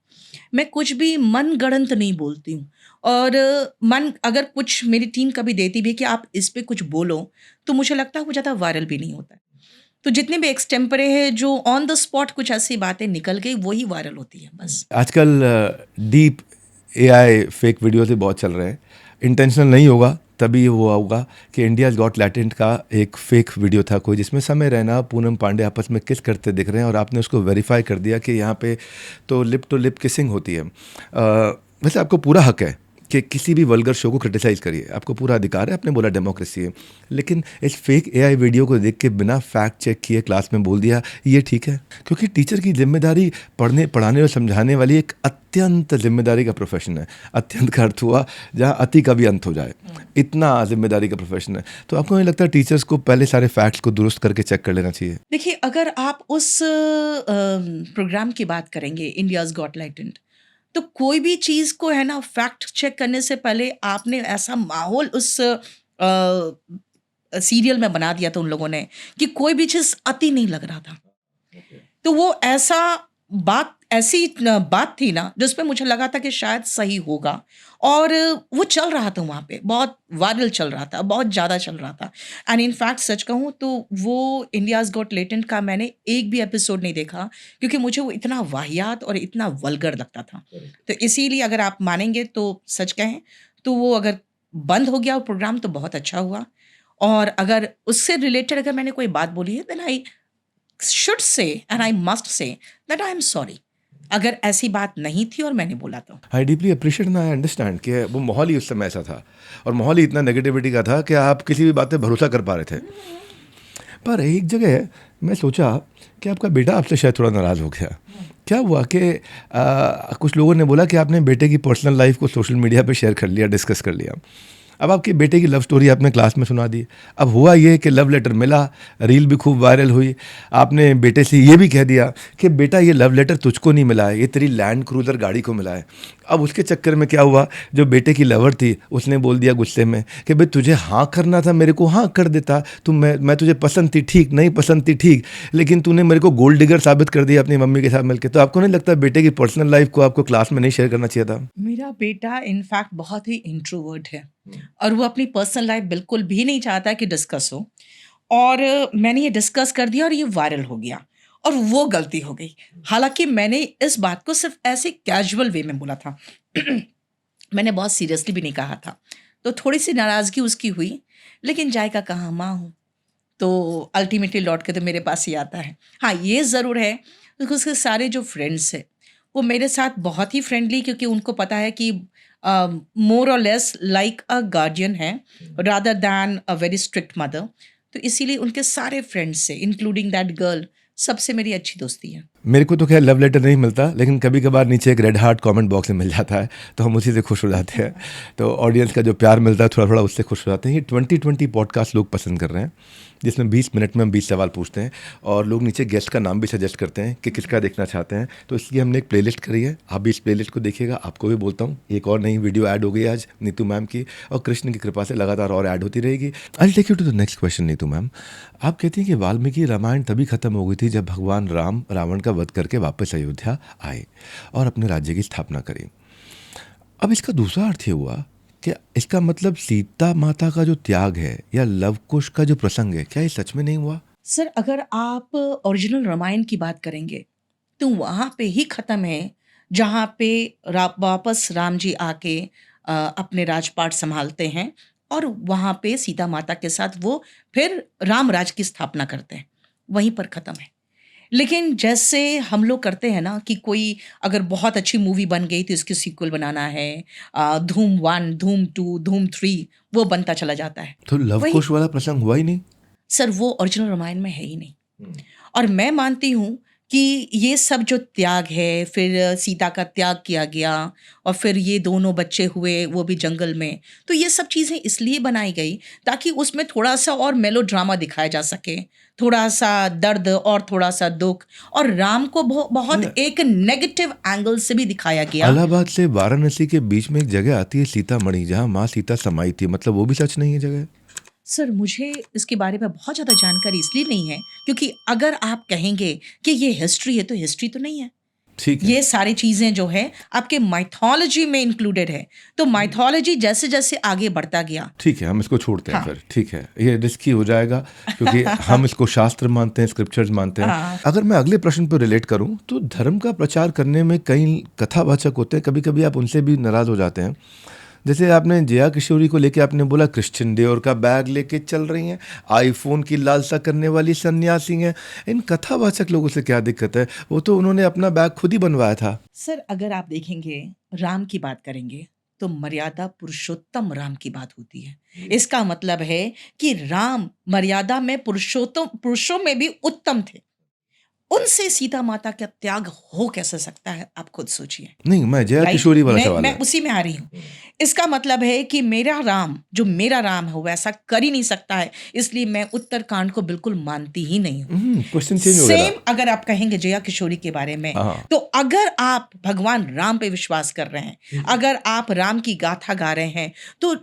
मैं कुछ भी मनगढ़ंत नहीं बोलती हूँ। और मन अगर कुछ मेरी टीम कभी देती भी है कि आप इस पे कुछ बोलो, तो मुझे लगता है वो ज़्यादा वायरल भी नहीं होता है। तो जितने भी एक्सटेम्पोरे हैं जो ऑन द स्पॉट कुछ ऐसी बातें निकल गई, वही वायरल होती है बस। आजकल डीप AI फेक वीडियो से बहुत चल रहे हैं। इंटेंशनल नहीं होगा तभी वो होगा कि इंडियाज़ गॉट टैलेंट का एक फेक वीडियो था कोई, जिसमें समय रैना पूनम पांडे आपस में किस करते दिख रहे हैं और आपने उसको वेरीफाई कर दिया कि यहाँ पे तो लिप टू लिप किसिंग होती है। वैसे आपको पूरा हक है कि किसी भी वल्गर शो को क्रिटिसाइज़ करिए, आपको पूरा अधिकार है, आपने बोला डेमोक्रेसी है। लेकिन इस फेक AI वीडियो को देख के बिना फैक्ट चेक किए क्लास में बोल दिया, ये ठीक है? क्योंकि टीचर की जिम्मेदारी पढ़ाने और समझाने वाली एक अत्यंत जिम्मेदारी का प्रोफेशन है। अत्यंत का अर्थ हुआ जहाँ अति का भी अंत हो जाए, इतना जिम्मेदारी का प्रोफेशन है। तो आपको नहीं लगता टीचर्स को पहले सारे फैक्ट्स को दुरुस्त करके चेक कर लेना चाहिए? देखिए, अगर आप उस प्रोग्राम की बात करेंगे इंडियाज़ गॉट टैलेंट, तो कोई भी चीज़ को है ना फैक्ट चेक करने से पहले आपने ऐसा माहौल उस सीरियल में बना दिया था उन लोगों ने कि कोई भी चीज़ अति नहीं लग रहा था। तो वो ऐसी बात थी ना जिसपे मुझे लगा था कि शायद सही होगा, और वो चल रहा था वहाँ पे, बहुत वायरल चल रहा था, बहुत ज़्यादा चल रहा था। एंड इन फैक्ट सच कहूँ तो वो इंडियाज़ गॉट टैलेंट का मैंने एक भी एपिसोड नहीं देखा क्योंकि मुझे वो इतना वाहियात और इतना वल्गर लगता था। तो इसीलिए अगर आप मानेंगे तो सच कहें तो वो अगर बंद हो गया वो प्रोग्राम तो बहुत अच्छा हुआ। और अगर उससे रिलेटेड अगर मैंने कोई बात बोली है then I should say and I must say that I am sorry अगर ऐसी बात नहीं थी और मैंने बोला तो। आई डीपली अप्रिशिएट ना, आई अंडरस्टैंड कि वो माहौल ही उस समय ऐसा था और माहौल ही इतना नेगेटिविटी का था कि आप किसी भी बात पे भरोसा कर पा रहे थे। पर एक जगह मैं सोचा कि आपका बेटा आपसे शायद थोड़ा नाराज़ हो गया। क्या हुआ कि कुछ लोगों ने बोला कि आपने बेटे की पर्सनल लाइफ को सोशल मीडिया पे शेयर कर लिया, डिस्कस कर लिया। अब आपके बेटे की लव स्टोरी आपने क्लास में सुना दी। अब हुआ ये कि लव लेटर मिला, रील भी खूब वायरल हुई। आपने बेटे से ये भी कह दिया कि बेटा ये लव लेटर तुझको नहीं मिला है, ये तेरी लैंड क्रूज़र गाड़ी को मिला है। अब उसके चक्कर में क्या हुआ, जो बेटे की लवर थी उसने बोल दिया गुस्से में कि भाई तुझे हाँ करना था, मेरे को हाँ कर देता, मैं तुझे पसंद थी ठीक, नहीं पसंद थी ठीक, लेकिन तूने मेरे को गोल्ड डिगर साबित कर दिया अपनी मम्मी के साथ मिलकर। तो आपको नहीं लगता बेटे की पर्सनल लाइफ को आपको क्लास में नहीं शेयर करना चाहिए था? मेरा बेटा इनफैक्ट बहुत ही इंट्रोवर्ट है और वो अपनी पर्सनल लाइफ बिल्कुल भी नहीं चाहता कि डिस्कस हो, और मैंने ये डिस्कस कर दिया और ये वायरल हो गया। और वो गलती हो गई। हालाँकि मैंने इस बात को सिर्फ़ ऐसे कैजुअल वे में बोला था। मैंने बहुत सीरियसली भी नहीं कहा था। तो थोड़ी-सी नाराज़गी उसकी हुई, लेकिन जायका कहाँ माँ हूँ, तो अल्टीमेटली लौट के तो मेरे पास ही आता है। हाँ, ये ज़रूर है कि उसके सारे जो फ्रेंड्स हैं, वो मेरे साथ बहुत ही फ्रेंडली, क्योंकि उनको पता है कि मोर और लेस लाइक अ गार्डियन है rather than a very strict mother. तो इसीलिए उनके सारे फ्रेंड्स से इंक्लूडिंग दैट गर्ल, सबसे मेरी अच्छी दोस्ती है। मेरे को तो खैर लव लेटर नहीं मिलता, लेकिन कभी कभार नीचे एक रेड हार्ट कमेंट बॉक्स में मिल जाता है, तो हम उसी से खुश हो जाते हैं। तो ऑडियंस का जो प्यार मिलता है थोड़ा थोड़ा उससे खुश हो जाते हैं। ये 2020 पॉडकास्ट लोग पसंद कर रहे हैं, जिसमें 20 मिनट में हम 20 सवाल पूछते हैं और लोग नीचे गेस्ट का नाम भी सजेस्ट करते हैं कि किसका देखना चाहते हैं। तो इसलिए हमने एक प्लेलिस्ट करी है, आप भी इस प्लेलिस्ट को देखिएगा। आपको भी बोलता हूँ, एक और नई वीडियो ऐड हो गई आज नीतू मैम की, और कृष्ण की कृपा से लगातार और ऐड होती रहेगी। I take you to the next question Neetu ma'am. आप कहती हैं कि वाल्मीकि रामायण तभी खत्म हो गई थी जब भगवान राम रावण का वध करके वापस अयोध्या आए और अपने राज्य की स्थापना करी। अब इसका दूसरा अर्थ ये हुआ कि इसका मतलब सीता माता का जो त्याग है या लव कुश का जो प्रसंग है, क्या ये सच में नहीं हुआ? सर, अगर आप ओरिजिनल रामायण की बात करेंगे, तो वहाँ पे ही ख़त्म है, जहाँ पे वापस राम जी आके अपने राजपाट संभालते हैं और वहाँ पे सीता माता के साथ वो फिर राम राज की स्थापना करते हैं, वहीं पर ख़त्म है। लेकिन जैसे हम लोग करते हैं ना कि कोई अगर बहुत अच्छी मूवी बन गई तो इसकी सीक्वल बनाना है, धूम 1, धूम 2, धूम 3, वो बनता चला जाता है। तो लव वही कुश वाला प्रसंग हुआ ही नहीं। सर, वो ओरिजिनल रामायण में है ही नहीं। और मैं मानती हूँ कि ये सब जो त्याग है, फिर सीता का त्याग किया गया और फिर ये दोनों बच्चे हुए, वो भी जंगल में, तो ये सब चीज़ें इसलिए बनाई गई ताकि उसमें थोड़ा सा और मेलोड्रामा दिखाया जा सके, थोड़ा सा दर्द और थोड़ा सा दुख, और राम को बहुत एक नेगेटिव एंगल से भी दिखाया गया। इलाहाबाद से वाराणसी के बीच में एक जगह आती है सीतामढ़ी, जहाँ माँ सीता समाई थी, मतलब वो भी सच नहीं है जगह? सर, मुझे इसके बारे में बहुत ज़्यादा जानकारी इसलिए नहीं है क्योंकि अगर आप कहेंगे कि ये हिस्ट्री है, तो हिस्ट्री तो नहीं है। ठीक है, ये सारी चीज़ें जो है आपके माइथोलॉजी में इंक्लूडेड है। तो माइथोलॉजी जैसे-जैसे आगे बढ़ता गया, ठीक है, हम इसको छोड़ते हैं हाँ। फिर। ठीक है, ये रिस्की हो जाएगा क्योंकि हम इसको शास्त्र मानते हैं, स्क्रिप्चर्स मानते हैं। हाँ। अगर मैं अगले प्रश्न पर रिलेट करूं, तो धर्म का प्रचार करने में कई कथावाचक होते हैं, कभी कभी आप उनसे भी नाराज हो जाते हैं। जैसे आपने जया किशोरी को लेके आपने बोला क्रिश्चियन डियोर का बैग लेके चल रही हैं, आईफोन की लालसा करने वाली सन्यासी हैं। इन कथावाचक लोगों से क्या दिक्कत है? वो तो उन्होंने अपना बैग खुद ही बनवाया था। सर, अगर आप देखेंगे, राम की बात करेंगे, तो मर्यादा पुरुषोत्तम राम की बात होती है। इसका मतलब है कि राम मर्यादा में पुरुषों में भी उत्तम थे। उनसे सीता माता का त्याग हो कैसे सकता है, आप खुद सोचिए। नहीं, मैं जया राइट? किशोरी वाला सवाल मैं है। उसी में आ रही हूँ। इसका मतलब है कि मेरा राम, जो मेरा राम है, वो ऐसा कर ही नहीं सकता है, इसलिए मैं उत्तरकांड को बिल्कुल मानती ही नहीं हूँ। क्वेश्चन चेंज हो गया सेम अगर आप कहेंगे जया किशोरी के बारे में, हाँ। तो अगर आप भगवान राम पे विश्वास कर रहे हैं, अगर आप राम की गाथा गा रहे हैं, तो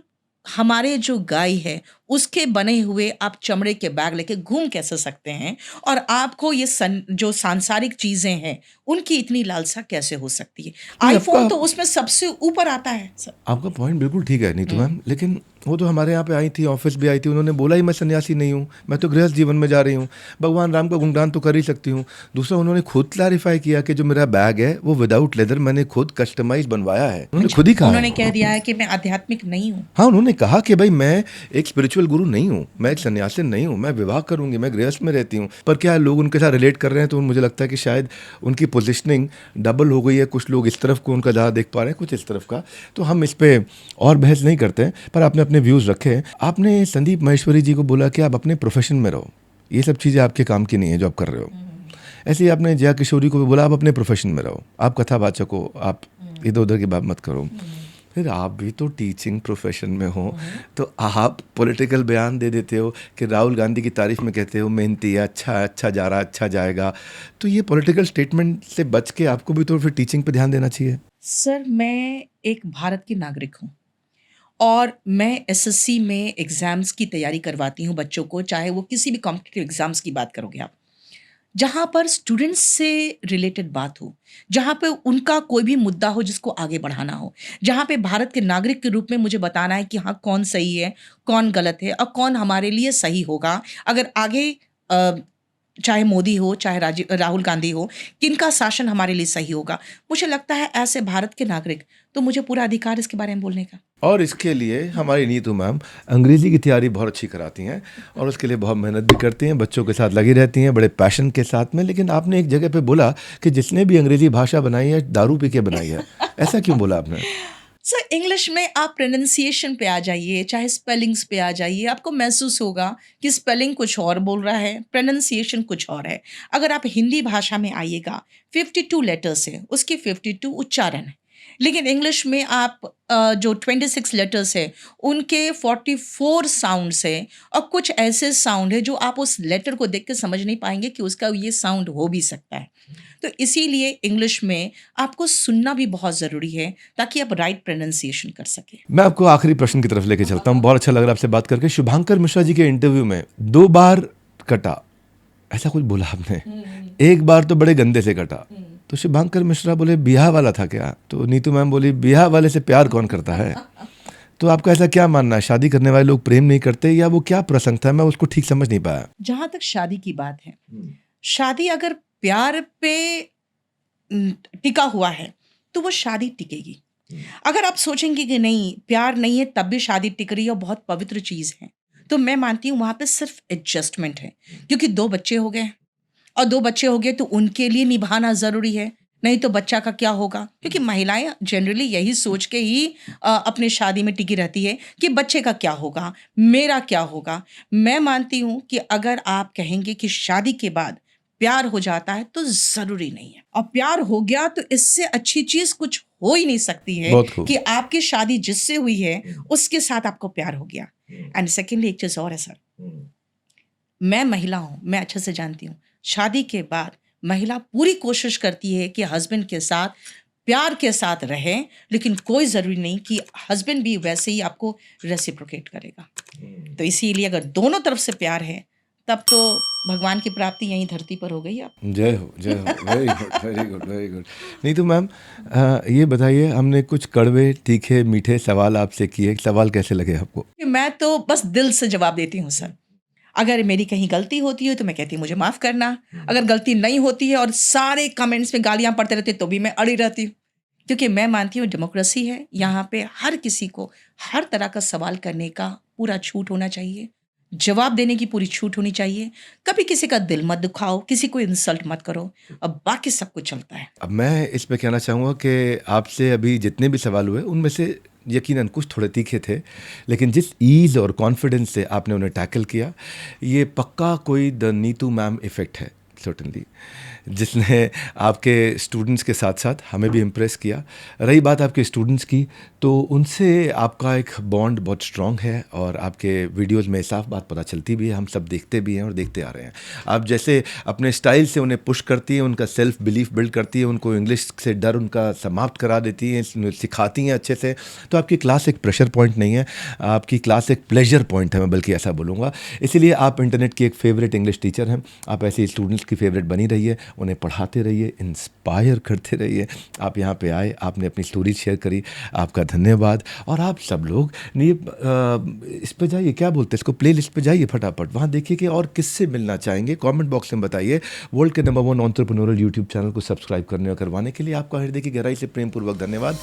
हमारे जो गाय है उसके बने हुए आप चमड़े के बैग लेके घूम कैसे सकते हैं, और आपको ये जो सांसारिक चीजें हैं उनकी इतनी लालसा कैसे हो सकती है? आईफोन आपका तो उसमें सबसे ऊपर आता है सर। आपका पॉइंट बिल्कुल ठीक है नीतू मैम, लेकिन वो तो हमारे यहाँ पे आई थी, ऑफिस भी आई थी, उन्होंने बोला ही मैं सन्यासी नहीं हूँ, मैं तो गृहस्थ जीवन में जा रही हूँ, भगवान राम का गुणगान तो कर ही सकती हूँ। दूसरा, उन्होंने खुद क्लैरिफाई किया कि जो मेरा बैग है वो विदाउट लेदर मैंने खुद कस्टमाइज बनवाया है। उन्होंने खुद ही कहा उन्होंने है। कह दिया है कि मैं आध्यात्मिक नहीं हूँ। हाँ, उन्होंने कहा कि भाई मैं एक स्पिरिचुअल गुरु नहीं हूँ, मैं एक सन्यासी नहीं हूँ, मैं विवाह करूंगी, मैं गृहस्थ में रहती हूँ। पर क्या लोग उनके साथ रिलेट कर रहे हैं, तो मुझे लगता है कि शायद उनकी पोजिशनिंग डबल हो गई है। कुछ लोग इस तरफ को उनका ज़्यादा देख पा रहे हैं, कुछ इस तरफ का। तो हम इस पर और बहस नहीं करते हैं, पर आपने अपने व्यूज़ रखे। आपने संदीप महेश्वरी जी को बोला कि आप अपने प्रोफेशन में रहो, ये सब चीज़ें आपके काम की नहीं है जो आप कर रहे हो। ऐसे ही आपने जया किशोरी को भी बोला आप अपने प्रोफेशन में रहो, आप कथावाचक हो, आप इधर उधर की बात मत करो। फिर आप भी तो टीचिंग प्रोफेशन में हो, तो आप पॉलिटिकल बयान दे देते हो कि राहुल गांधी की तारीफ में कहते हो मेहनती है, अच्छा जा रहा, अच्छा जाएगा। तो ये पॉलिटिकल स्टेटमेंट से बच के आपको भी तो फिर टीचिंग पे ध्यान देना चाहिए। सर, मैं एक भारत की नागरिक हूँ और मैं एसएससी में एग्ज़ाम्स की तैयारी करवाती हूँ बच्चों को, चाहे वो किसी भी कॉम्पिटिटिव एग्ज़ाम्स की बात करोगे आप। जहाँ पर स्टूडेंट्स से रिलेटेड बात हो, जहाँ पे उनका कोई भी मुद्दा हो जिसको आगे बढ़ाना हो, जहाँ पे भारत के नागरिक के रूप में मुझे बताना है कि हाँ, कौन सही है, कौन गलत है और कौन हमारे लिए सही होगा। अगर आगे चाहे मोदी हो, चाहे राहुल गांधी हो, किनका शासन हमारे लिए सही होगा। मुझे लगता है ऐसे भारत के नागरिक, तो मुझे पूरा अधिकार इसके बारे में बोलने का। और इसके लिए हमारी नीतू मैम अंग्रेज़ी की तैयारी बहुत अच्छी कराती हैं और उसके लिए बहुत मेहनत भी करती हैं, बच्चों के साथ लगी रहती हैं बड़े पैशन के साथ में। लेकिन आपने एक जगह पे बोला कि जिसने भी अंग्रेज़ी भाषा बनाई है दारू पी के बनाई है, ऐसा क्यों बोला आपने? सर, इंग्लिश में आप प्रोनाउंसिएशन पे आ जाइए, चाहे स्पेलिंग्स पे आ जाइए, आपको महसूस होगा कि स्पेलिंग कुछ और बोल रहा है, प्रोनाउंसिएशन कुछ और है। अगर आप हिंदी भाषा में आइएगा, 52 लेटर्स है, उसकी 52 उच्चारण है। लेकिन इंग्लिश में आप जो 26 लेटर्स है, उनके 44 साउंड्स है और कुछ ऐसे साउंड है जो आप उस लेटर को देख के समझ नहीं पाएंगे कि उसका ये साउंड हो भी सकता है। तो इसीलिए इंग्लिश में आपको सुनना भी बहुत ज़रूरी है ताकि आप राइट प्रोनाउंसिएशन कर सकें। मैं आपको आखिरी प्रश्न की तरफ लेके चलता हूँ। बहुत अच्छा लग रहा है आपसे बात करके। शुभांकर मिश्रा जी के इंटरव्यू में 2 बार कटा, ऐसा कुछ बोला आपने। एक बार तो बड़े गंदे से कटा। तो शुभांकर मिश्रा बोले ब्याह वाला था क्या? तो नीतू मैम बोली ब्याह वाले से प्यार कौन करता है? तो आपका ऐसा क्या मानना है, शादी करने वाले लोग प्रेम नहीं करते या वो क्या प्रसंग था? मैं उसको ठीक समझ नहीं पाया। जहाँ तक शादी की बात है, शादी अगर प्यार पे टिका हुआ है तो वो शादी टिकेगी। अगर आप सोचेंगे कि नहीं प्यार नहीं है तब भी शादी टिक रही है और बहुत पवित्र चीज़ है, तो मैं मानती हूँ वहाँ पे सिर्फ एडजस्टमेंट है। क्योंकि 2 बच्चे हो गए और 2 बच्चे हो गए तो उनके लिए निभाना ज़रूरी है, नहीं तो बच्चा का क्या होगा। क्योंकि महिलाएं जनरली यही सोच के ही अपने शादी में टिकी रहती है कि बच्चे का क्या होगा, मेरा क्या होगा। मैं मानती हूँ कि अगर आप कहेंगे कि शादी के बाद प्यार हो जाता है तो ज़रूरी नहीं है, और प्यार हो गया तो इससे अच्छी चीज़ कुछ हो ही नहीं सकती है बहुत खूब। कि आपकी शादी जिससे हुई है उसके साथ आपको प्यार हो गया। एंड सेकेंडली एक चीज़ और है सर, मैं महिला हूँ, मैं अच्छे से जानती हूँ शादी के बाद महिला पूरी कोशिश करती है कि हस्बैंड के साथ प्यार के साथ रहे, लेकिन कोई ज़रूरी नहीं कि हस्बैंड भी वैसे ही आपको रेसिप्रोकेट करेगा। तो इसीलिए अगर दोनों तरफ से प्यार है तब तो भगवान की प्राप्ति यहीं धरती पर हो गई। आप जय हो, जय हो। Very good, very good, very good. Neetu ma'am, ये बताइए, हमने कुछ कड़वे, तीखे, मीठे सवाल आपसे किए। सवाल कैसे लगे आपको? मैं तो बस दिल से जवाब देती हूँ सर। अगर मेरी कहीं गलती होती है तो मैं कहती हूँ मुझे माफ़ करना। अगर गलती नहीं होती है और सारे कमेंट्स में गालियाँ पड़ते रहते तो भी मैं अड़ी रहती हूँ, क्योंकि मैं मानती हूँ डेमोक्रेसी है, यहाँ पे हर किसी को हर तरह का सवाल करने का पूरा छूट होना चाहिए, जवाब देने की पूरी छूट होनी चाहिए। कभी किसी का दिल मत दुखाओ, किसी को इंसल्ट मत करो, अब बाकी सब कुछ चलता है। अब मैं इस पे कहना चाहूँगा कि आपसे अभी जितने भी सवाल हुए उनमें से यकीनन कुछ थोड़े तीखे थे, लेकिन जिस ईज़ और कॉन्फिडेंस से आपने उन्हें टैकल किया, ये पक्का कोई द नीतू मैम इफ़ेक्ट है सर्टनली, जिसने आपके स्टूडेंट्स के साथ साथ हमें भी इम्प्रेस किया। रही बात आपके स्टूडेंट्स की, तो उनसे आपका एक बॉन्ड बहुत स्ट्रॉन्ग है और आपके वीडियोस में साफ बात पता चलती भी है, हम सब देखते भी हैं और देखते आ रहे हैं। आप जैसे अपने स्टाइल से उन्हें पुश करती हैं, उनका सेल्फ बिलीफ बिल्ड करती है, उनको इंग्लिश से डर उनका समाप्त करा देती हैं, सिखाती हैं अच्छे से। तो आपकी क्लास एक प्रेशर पॉइंट नहीं है, आपकी क्लास एक प्लेजर पॉइंट है, मैं बल्कि ऐसा बोलूँगा। इसीलिए आप इंटरनेट की एक फेवरेट इंग्लिश टीचर हैं। आप ऐसे स्टूडेंट्स की फेवरेट बनी रहिए, उन्हें पढ़ाते रहिए, इंस्पायर करते रहिए। आप यहाँ पे आए, आपने अपनी स्टोरी शेयर करी, आपका धन्यवाद। और आप सब लोग ये इस पे जाइए, क्या बोलते हैं इसको, प्ले लिस्ट पर जाइए फटाफट, वहाँ देखिए कि और किससे मिलना चाहेंगे, कमेंट बॉक्स में बताइए। वर्ल्ड के नंबर 1 एंटरप्रेन्योरल यूट्यूब चैनल को सब्सक्राइब करने और करवाने के लिए आपका हृदय की गहराई से प्रेमपूर्वक धन्यवाद।